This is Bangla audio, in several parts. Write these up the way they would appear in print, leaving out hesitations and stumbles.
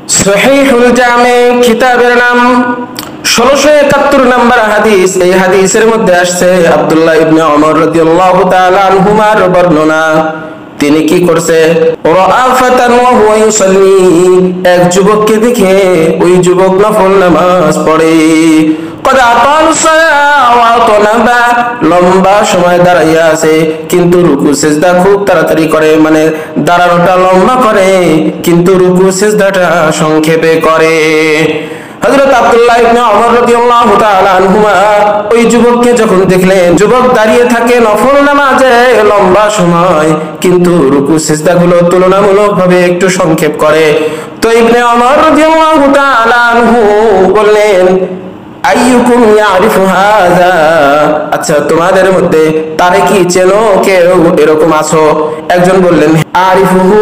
সহিহুল জামি কিতাবের নাম 1671 নম্বর হাদিস। এই হাদিসের মধ্যে আসছে আব্দুল্লাহ ইবনে ওমর রাদিয়াল্লাহু তাআলা আনহুমার বর্ণনা। তিনি কি করছে, রাআফাতান ওয়া হুয়া ইউসাল্লি, এক যুবককে দেখে ওই যুবক নফল নামাজ পড়ে। কদ আতাল সালাওয়াতুনা, লম্বা সময় দাঁড়াইয়া আছে কিন্তু রুকু সিজদা খুব তাড়াতাড়ি করে, মানে দাঁড়ানোটা লম্বা করে কিন্তু রুকু সিজদাটা সংক্ষেপে করে। হযরত আব্দুল্লাহ ইবনে ওমর রাদিয়াল্লাহু তাআলা আনহুমা ওই যুবককে যখন দেখলেন, যুবক দাঁড়িয়ে থাকে নফল নামাজে লম্বা সময় কিন্তু রুকু সিজদাগুলো তুলনামূলকভাবে একটু সংক্ষেপ করে, তো ইবনে ওমর রাদিয়াল্লাহু তাআলা আনহু বললেন, আইয়ুকুম ইয়ারিফু হাযা, আচ্ছা তোমাদের মধ্যে তারে কি চেনো, কেউ এরকম আছো? একজন বললেন, আরিফুহু,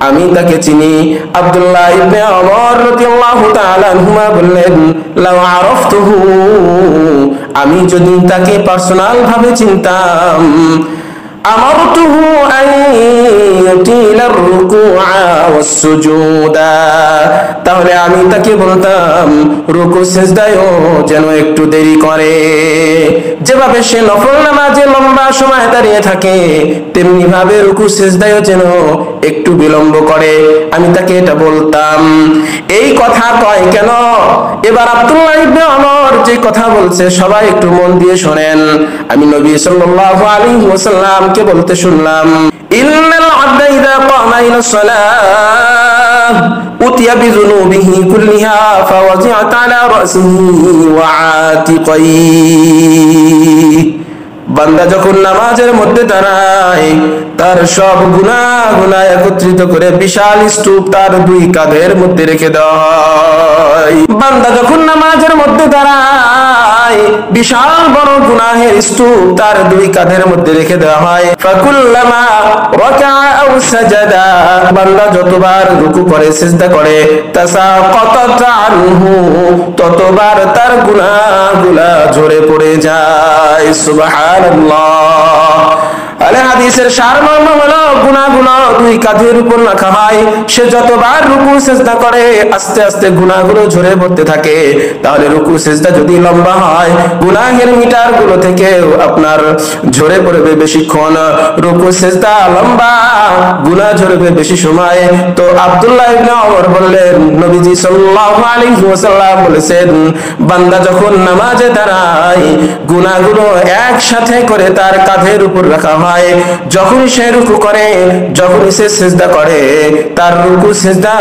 আমি তাকে চিনি। আব্দুল্লাহ ইবনে ওমর রাদিয়াল্লাহু তাআলা আনহুমা বললেন, লাউ আরাফতুহু, আমি যদি তাকে পার্সোনাল ভাবে চিনতাম, আমারতুহু আন ইউতিলা রুকুআ ওয়াস সুজুদা, তাহলে আমি তাকে বলতাম রুকু সিজদায়ও যেন একটু দেরি করে। যেভাবে সে নফল নামাজে লম্বা সময় দাঁড়িয়ে থাকে তেমনি ভাবে রুকু সিজদায়ও যেন একটু বিলম্ব করে, আমি তাকে এটা বলতাম। এই কথা কয় কেন? এবার আব্দুল্লাহ ইবনে ওমর যে কথা বলছে সবাই একটু মন দিয়ে শোনেন। আমি নবী সাল্লাল্লাহু আলাইহি ওয়াসাল্লাম কে বলতে শুনলাম, ইন্নাল আবদা ইযা ক্বামা ইলা সালাহ উতিয়া বিযুনুবিহি কুল্লিহা ফাওয়াজি'আত আলা রাসিহি ওয়া আতিকাইহি, বান্দা যখন নামাজের মধ্যে দাঁড়ায় তার সব গুনাহ একত্রিত করে বিশাল স্তূপ তার দুই কাঁধের মধ্যে রেখে দেওয়া হয়। বান্দা যখন নামাজের মধ্যে দাঁড়ায় বিশাল বড় গুনাহের স্তূপ তার দুই কাঁধের মধ্যে রেখে দেওয়া হয়। ফাকুল্লামা রাকা'a আও সাজাদা, বান্দা যতবার রুকু করে সিজদা করে, তাসাকাতাত আনহু, ততবার তার গুনাহগুলা ঝরে পড়ে যায়। সুবহানাল্লাহ। আলে হাদিসের সারমর্ম হলো গুনাহগুলো দুই কাঁধের উপর রাখা হয়, সে যতবার রুকু সিজদা করে আস্তে আস্তে গুনাহগুলো ঝরে পড়তে থাকে। তাহলে রুকু সিজদা যদি লম্বা হয় গুনাহের মিটার গুলো থেকে আপনার ঝরে পড়বে বেশিক্ষণ, রুকু সিজদা লম্বা গুনাহ ঝরবে বেশি সময়। তো আব্দুল্লাহ ইবনে ওমর বললেন, নবীজি সাল্লাল্লাহু আলাইহি ওয়াসাল্লাম বলেছেন, বান্দা যখন নামাজে দাঁড়ায় গুনাহগুলো একসাথে করে তার কাঁধের উপর রাখা হয়। যখন সে রুকু করে, যখন সে সিজদা করে, তার রুকু সিজদা